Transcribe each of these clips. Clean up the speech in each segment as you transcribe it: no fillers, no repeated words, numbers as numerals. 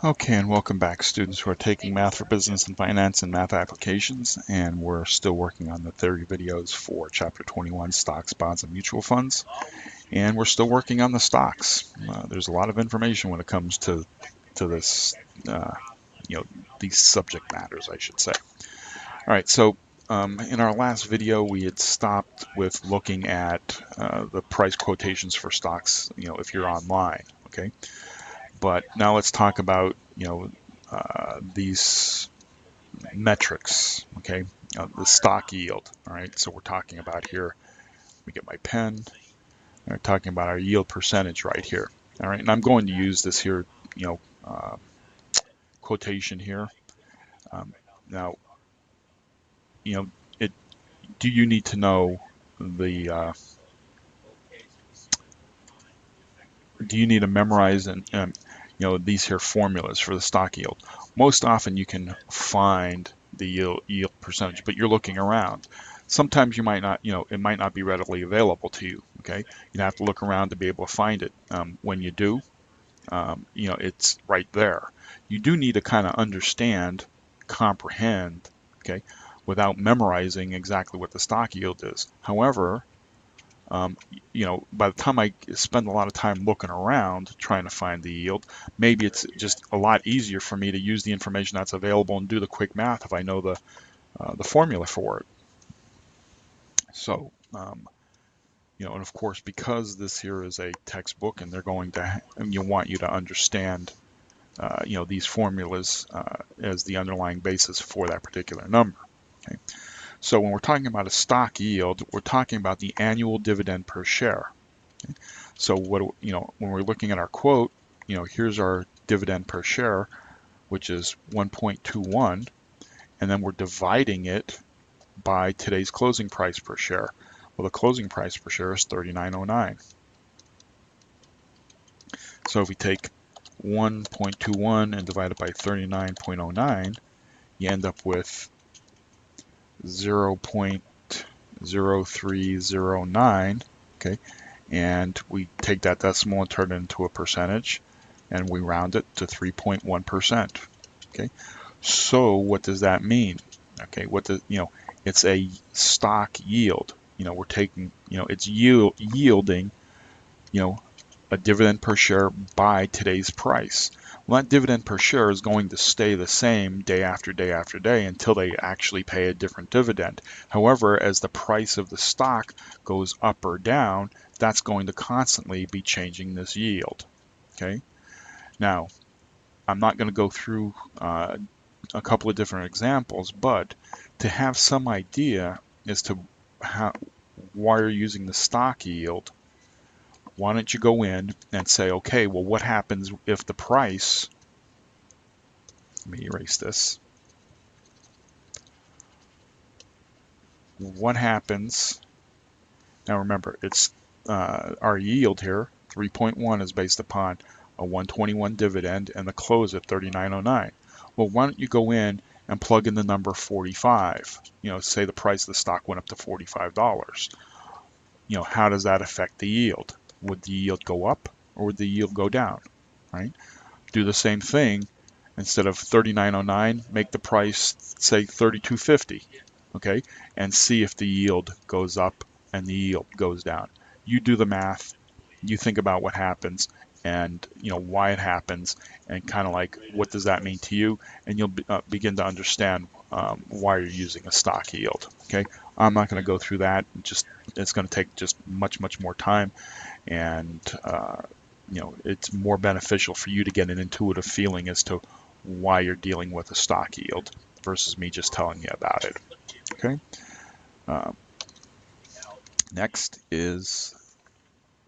Okay, and welcome back, students who are taking Math for Business and Finance and Math Applications, and we're still working on the theory videos for Chapter 21, Stocks, Bonds, and Mutual Funds, and we're still working on the stocks. There's a lot of information when it comes to this, uh, these subject matters, I should say. All right, so in our last video, we had stopped with looking at the price quotations for stocks, if you're online, okay? But now let's talk about, these metrics, okay? The stock yield, all right? So we're talking about here, let me get my pen. We're talking about our yield percentage right here, all right? And I'm going to use this here, quotation here. Um, now, you know, it. Do you need to know the? Do you need to memorize these here formulas for the stock yield? Most often you can find the yield percentage, but you're looking around. Sometimes you might not, it might not be readily available to you. Okay, you have to look around to be able to find it. When you do, it's right there. You do need to kind of understand, comprehend, okay, without memorizing exactly what the stock yield is. However, um, by the time I spend a lot of time looking around trying to find the yield, maybe it's just a lot easier for me to use the information that's available and do the quick math if I know the formula for it. So, and of course, because this here is a textbook and they're going to want you to understand, these formulas as the underlying basis for that particular number. Okay. So when we're talking about a stock yield, we're talking about the annual dividend per share. Okay. So when we're looking at our quote, here's our dividend per share, which is 1.21, and then we're dividing it by today's closing price per share. Well, the closing price per share is 39.09. So if we take 1.21 and divide it by 39.09, you end up with 0.0309. Okay, and we take that decimal and turn it into a percentage, and we round it to 3.1%. Okay, so what does that mean? Okay, it's a stock yield. We're taking, it's yielding, you know, a dividend per share by today's price. Well, that dividend per share is going to stay the same day after day after day until they actually pay a different dividend. However, as the price of the stock goes up or down, that's going to constantly be changing this yield. Okay. Now, I'm not going to go through a couple of different examples, but to have some idea as to why you're using the stock yield, why don't you go in and say, okay, well, what happens if the price, let me erase this. What happens, now remember, it's our yield here, 3.1 is based upon a 121 dividend and the close at 39.09. Well, why don't you go in and plug in the number 45? Say the price of the stock went up to $45. How does that affect the yield? Would the yield go up or would the yield go down, right? Do the same thing. Instead of 39.09, make the price say 32.50, okay? And see if the yield goes up and the yield goes down. You do the math, you think about what happens and why it happens and kind of like what does that mean to you, and you'll begin to understand why you're using a stock yield. Okay, I'm not going to go through that. It's going to take just much more time, and it's more beneficial for you to get an intuitive feeling as to why you're dealing with a stock yield versus me just telling you about it. Okay. Uh, Next is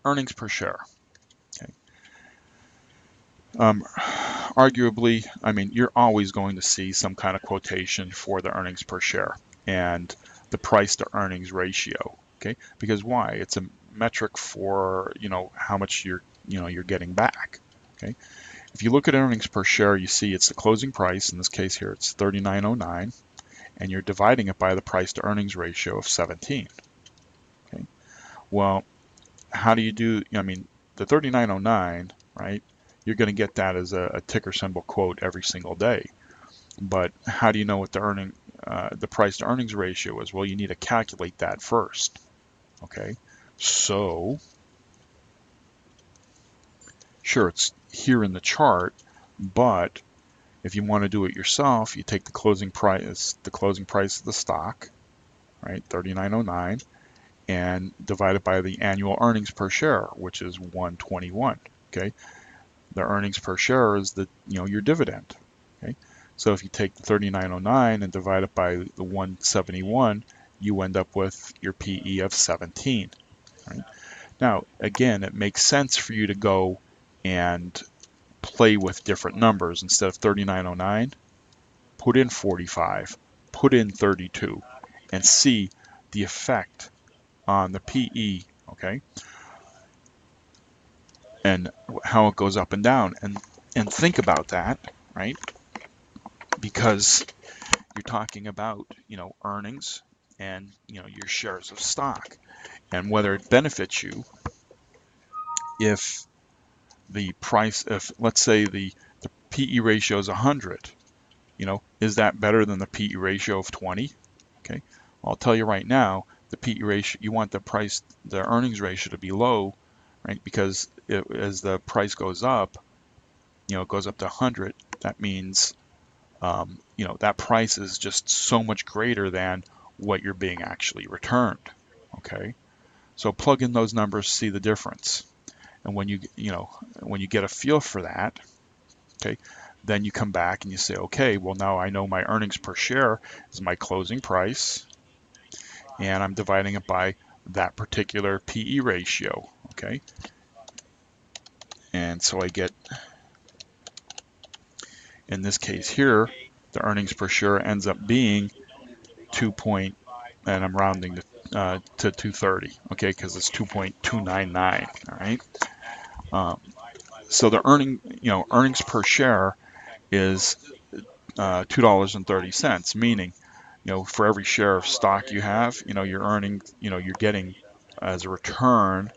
earnings per share. Okay. Arguably, I mean, you're always going to see some kind of quotation for the earnings per share and the price to earnings ratio. Okay, because why? It's a metric for how much you're getting back. Okay, if you look at earnings per share, you see it's the closing price. In this case here, it's 39.09, and you're dividing it by the price to earnings ratio of 17. Okay, well, how do you do? I mean, the 39.09, right? you're going to get that as a ticker symbol quote every single day. But how do you know what the price to earnings ratio is? Well, you need to calculate that first. Okay, so sure, it's here in the chart, but if you want to do it yourself, you take the closing price of the stock, right, 39.09, and divide it by the annual earnings per share, which is 121. Okay, the earnings per share is your dividend. Okay, so if you take the 39.09 and divide it by the 171, you end up with your PE of 17. Right? Now, again, it makes sense for you to go and play with different numbers. Instead of 39.09, put in 45, put in 32, and see the effect on the PE, okay, and how it goes up and down. And think about that, right? Because you're talking about, earnings and, your shares of stock, and whether it benefits you if the price, if let's say the PE ratio is 100, is that better than the PE ratio of 20? Okay, I'll tell you right now, the PE ratio, you want the earnings ratio to be low, right? Because as the price goes up, it goes up to 100. That means, that price is just so much greater than what you're being actually returned. Okay, so plug in those numbers, see the difference, and when you get a feel for that, okay, then you come back and you say, okay, well, now I know my earnings per share is my closing price, and I'm dividing it by that particular PE ratio, okay? And so I get, in this case here, the earnings per share ends up being and I'm rounding to 230, okay, because it's 2.299, all right? So the earnings per share is $2.30, meaning, for every share of stock you have, you're earning, you're getting as a return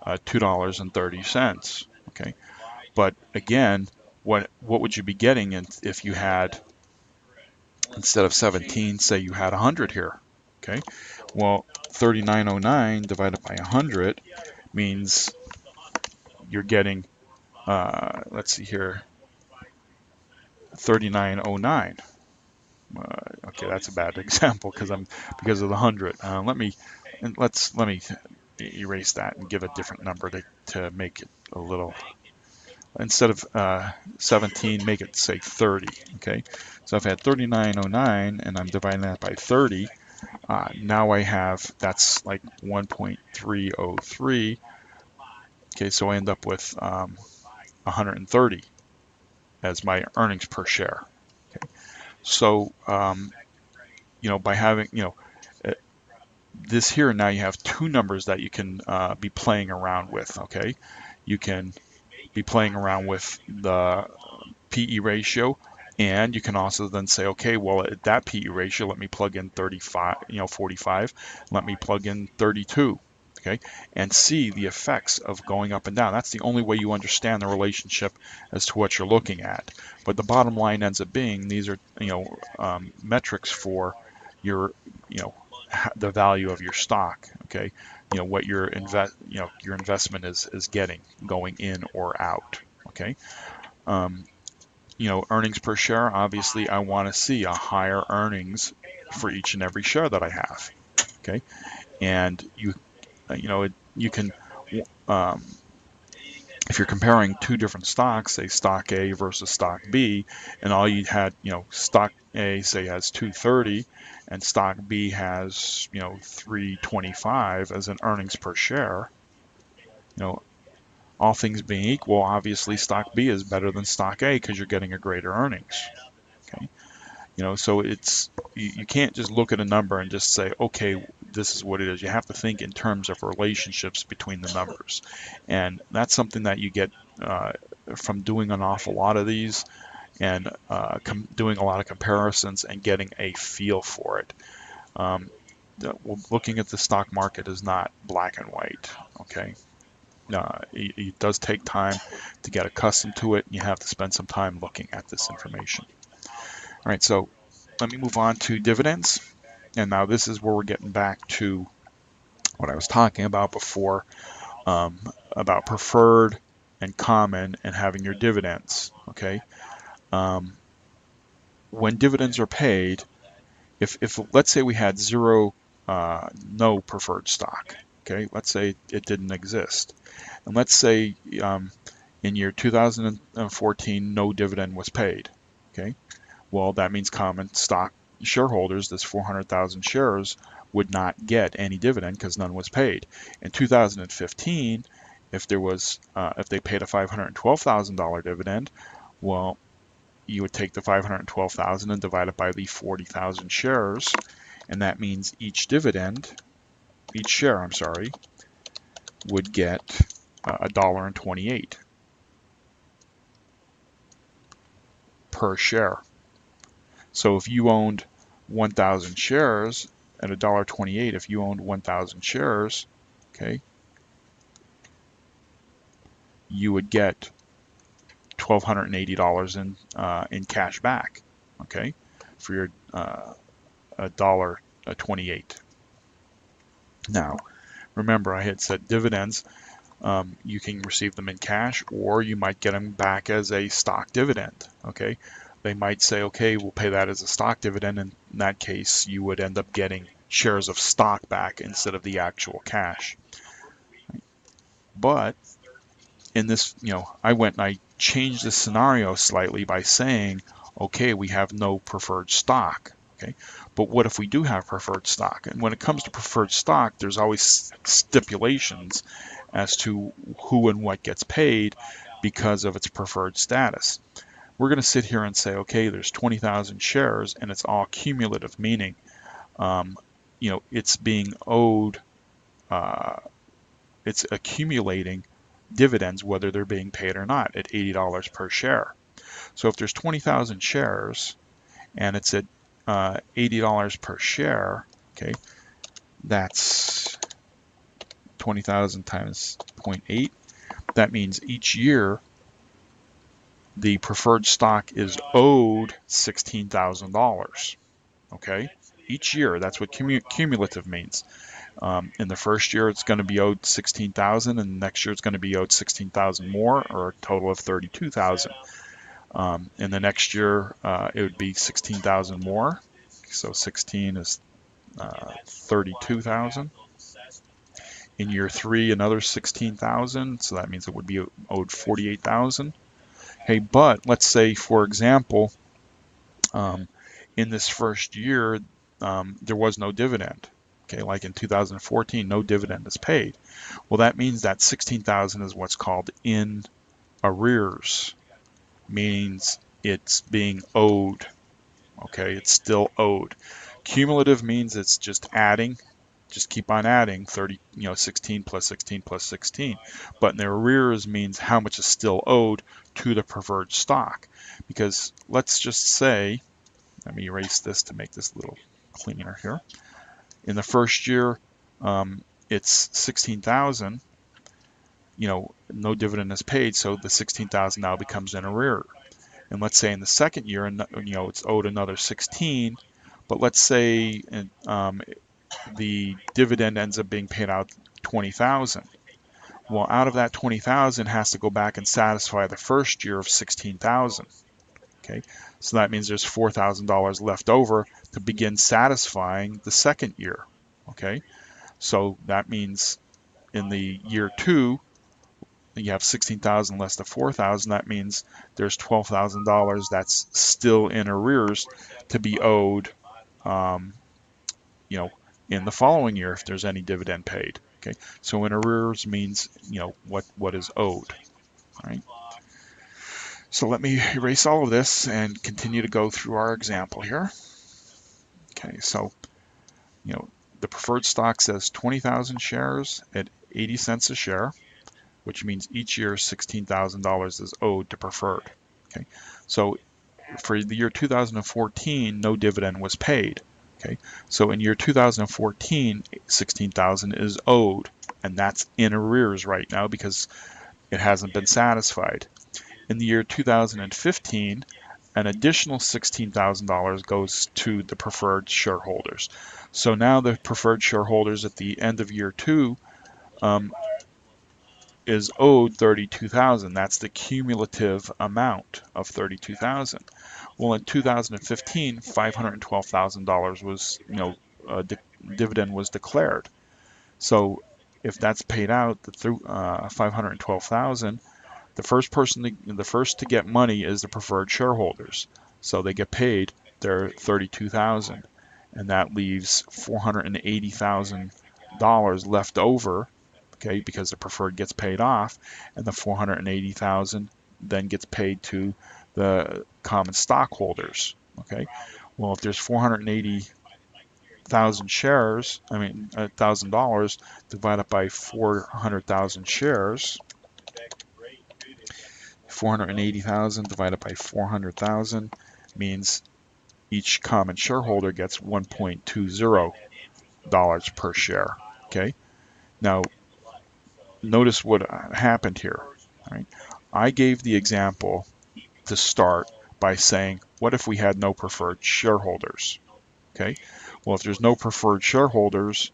$2.30. Okay, but again, what would you be getting if you had, instead of 17, say you had 100 here? Okay, well, 39.09 divided by 100 means you're getting, let's see here, 39.09. Okay, that's a bad example because of the 100. Let me erase that and give a different number to make it a little. Instead of 17, make it say 30. Okay, so if I had 39.09 and I'm dividing that by 30, now I have, that's like 1.303. Okay, so I end up with 130 as my earnings per share. Okay, so by having this here, now you have two numbers that you can be playing around with. Okay, you can be playing around with the PE ratio, and you can also then say, okay, well, at that PE ratio, let me plug in 45, let me plug in 32, okay, and see the effects of going up and down. That's the only way you understand the relationship as to what you're looking at. But the bottom line ends up being, these are, metrics for your, the value of your stock, okay, what your investment is getting going in or out, okay. Earnings per share, obviously I want to see a higher earnings for each and every share that I have, okay, and you can, if you're comparing two different stocks, say stock A versus stock B, and all you had, stock A, say, has 230 and stock B has, 325 as an earnings per share, all things being equal, obviously stock B is better than stock A because you're getting a greater earnings. Okay, so you can't just look at a number and just say, okay, this is what it is. You have to think in terms of relationships between the numbers, and that's something that you get from doing an awful lot of these and doing a lot of comparisons and getting a feel for it. Looking at the stock market is not black and white. Okay. it does take time to get accustomed to it. You have to spend some time looking at this information. All right, so let me move on to dividends. And now this is where we're getting back to what I was talking about before, about preferred and common and having your dividends. Okay, when dividends are paid, if let's say we had no preferred stock. Okay, let's say it didn't exist, and let's say in year 2014 no dividend was paid. Okay, well that means common stock shareholders, this 400,000 shares, would not get any dividend because none was paid. In 2015, if they paid a $512,000 dividend, well, you would take the 512,000 and divide it by the 40,000 shares, and that means each share, would get $1.28 per share. So if you owned 1,000 shares at $1.28, if you owned 1,000 shares, okay, you would get $1,280 in cash back, okay, for your $1.28. Now, remember I had said dividends, you can receive them in cash, or you might get them back as a stock dividend, okay? They might say, okay, we'll pay that as a stock dividend, and in that case, you would end up getting shares of stock back instead of the actual cash. But in this, I went and I changed the scenario slightly by saying, okay, we have no preferred stock, okay? But what if we do have preferred stock? And when it comes to preferred stock, there's always stipulations as to who and what gets paid because of its preferred status. We're going to sit here and say, okay, there's 20,000 shares and it's all cumulative, meaning, it's being owed, it's accumulating dividends whether they're being paid or not at $80 per share. So if there's 20,000 shares and it's at $80 per share, okay, that's 20,000 times 0.8. That means each year the preferred stock is owed $16,000. Okay, each year. That's what cumulative means. In the first year, it's going to be owed 16,000, and next year it's going to be owed 16,000 more, or a total of 32,000. In the next year, it would be 16,000 more. So 16 is 32,000. In year 3, another 16,000. So that means it would be owed 48,000. Hey, but let's say, for example, in this first year, there was no dividend. Okay, like in 2014, no dividend is paid. Well, that means that 16,000 is what's called in arrears, means it's being owed. Okay, it's still owed. Cumulative means it's just adding, just keep on adding 16 plus 16 plus 16. But in the arrears means how much is still owed to the preferred stock. Because let's just say, let me erase this to make this a little cleaner here. In the first year, it's 16,000. No dividend is paid, so the 16,000 now becomes in arrear. And let's say in the second year, it's owed another 16. But let's say the dividend ends up being paid out 20,000. Well, out of that 20,000 has to go back and satisfy the first year of 16,000. Okay, so that means there's $4,000 left over to begin satisfying the second year. Okay, so that means in the year 2, you have 16,000 less than 4,000. That means there's $12,000 that's still in arrears to be owed, in the following year if there's any dividend paid. Okay, so in arrears means what is owed. All right. So let me erase all of this and continue to go through our example here. Okay, so the preferred stock says 20,000 shares at 80 cents a share, which means each year $16,000 is owed to preferred. Okay, so for the year 2014, no dividend was paid. Okay, so in year 2014, 16,000 is owed. and that's in arrears right now because it hasn't been satisfied. In the year 2015, an additional $16,000 goes to the preferred shareholders. So now the preferred shareholders at the end of year 2 is owed $32,000. That's the cumulative amount of $32,000. Well, in 2015, $512,000 was, dividend was declared. So if that's paid out through $512,000, the first to get money is the preferred shareholders. So they get paid their $32,000, and that leaves $480,000 left over, okay, because the preferred gets paid off, and the $480,000 then gets paid to the common stockholders. Okay, well, if there's 480,000 shares, $1,000 divided by 400,000 shares. 480,000 divided by 400,000 means each common shareholder gets $1.20 per share. Okay. Now, notice what happened here. Right? I gave the example to start by saying, what if we had no preferred shareholders? Okay. Well, if there's no preferred shareholders,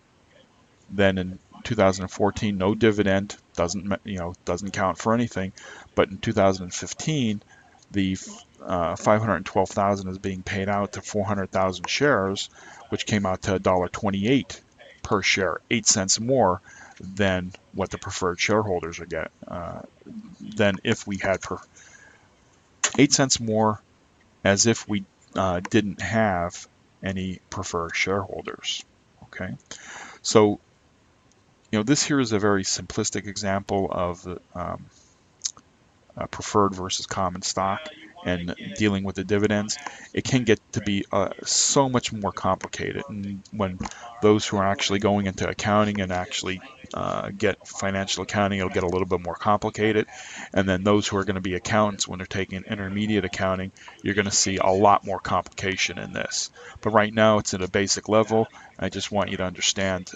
then in 2014, no dividend doesn't count for anything. But in 2015, the 512,000 is being paid out to 400,000 shares, which came out to $1.28 per share, 8 cents more than what the preferred shareholders are getting. Than if we had 8 cents more, as if we didn't have any preferred shareholders. Okay, so this here is a very simplistic example of the preferred versus common stock and dealing with the dividends. It can get to be so much more complicated, and when those who are actually going into accounting and actually get financial accounting, it'll get a little bit more complicated. And then those who are going to be accountants, when they're taking intermediate accounting, you're going to see a lot more complication in this. But right now it's at a basic level. I just want you to understand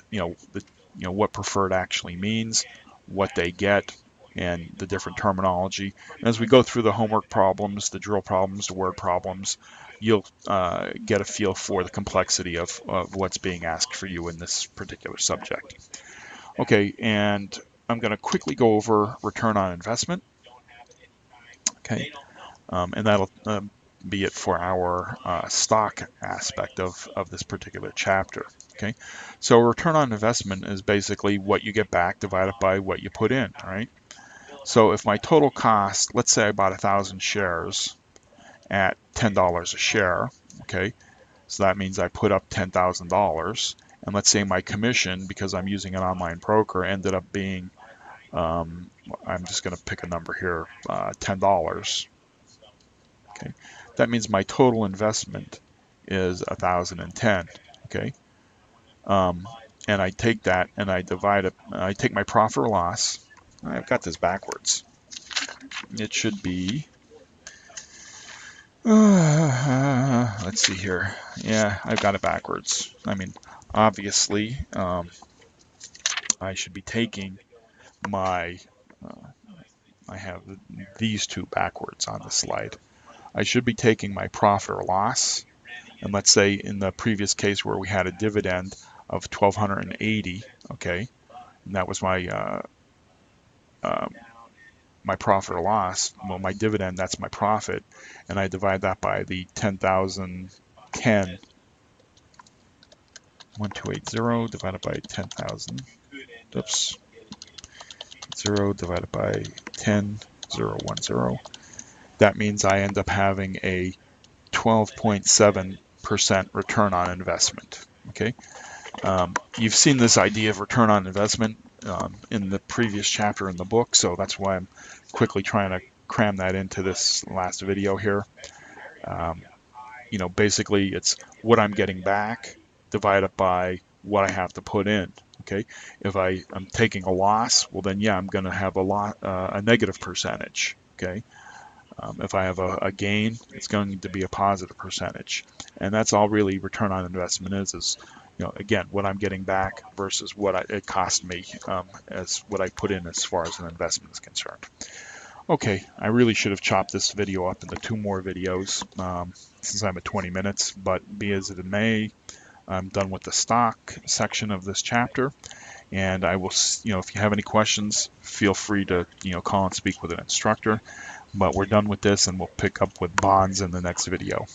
what preferred actually means, what they get, and the different terminology. And as we go through the homework problems, the drill problems, the word problems, you'll get a feel for the complexity of what's being asked for you in this particular subject. Okay, and I'm going to quickly go over return on investment. Okay, and that'll be it for our stock aspect of this particular chapter. Okay, so return on investment is basically what you get back divided by what you put in. All right. So if my total cost, let's say I bought 1,000 shares at $10 a share, okay, so that means I put up $10,000, and let's say my commission, because I'm using an online broker, ended up being, I'm just going to pick a number here, $10. Okay, that means my total investment is 1,010. Okay, and I take that and I divide it. I take my profit or loss. I've got this backwards. It should be, let's see here. Yeah, I've got it backwards. Obviously, I should be taking my, I have these two backwards on the slide. I should be taking my profit or loss. And let's say in the previous case where we had a dividend of 1,280, okay, and that was my my profit or loss. Well, my dividend, that's my profit, and I divide that by the 10,010. 1280 divided by 10,000. Oops. 0 divided by 10,010. That means I end up having a 12.7% return on investment. Okay. You've seen this idea of return on investment in the previous chapter in the book, so that's why I'm quickly trying to cram that into this last video here. Basically it's what I'm getting back divided by what I have to put in. Okay, if I'm taking a loss, well then yeah, I'm going to have a negative percentage. Okay, if I have a gain, it's going to be a positive percentage, and that's all really return on investment is again, what I'm getting back versus what it cost me as what I put in as far as an investment is concerned. Okay, I really should have chopped this video up into 2 more videos since I'm at 20 minutes, but be as it may, I'm done with the stock section of this chapter, and I will, if you have any questions, feel free to, call and speak with an instructor, but we're done with this and we'll pick up with bonds in the next video.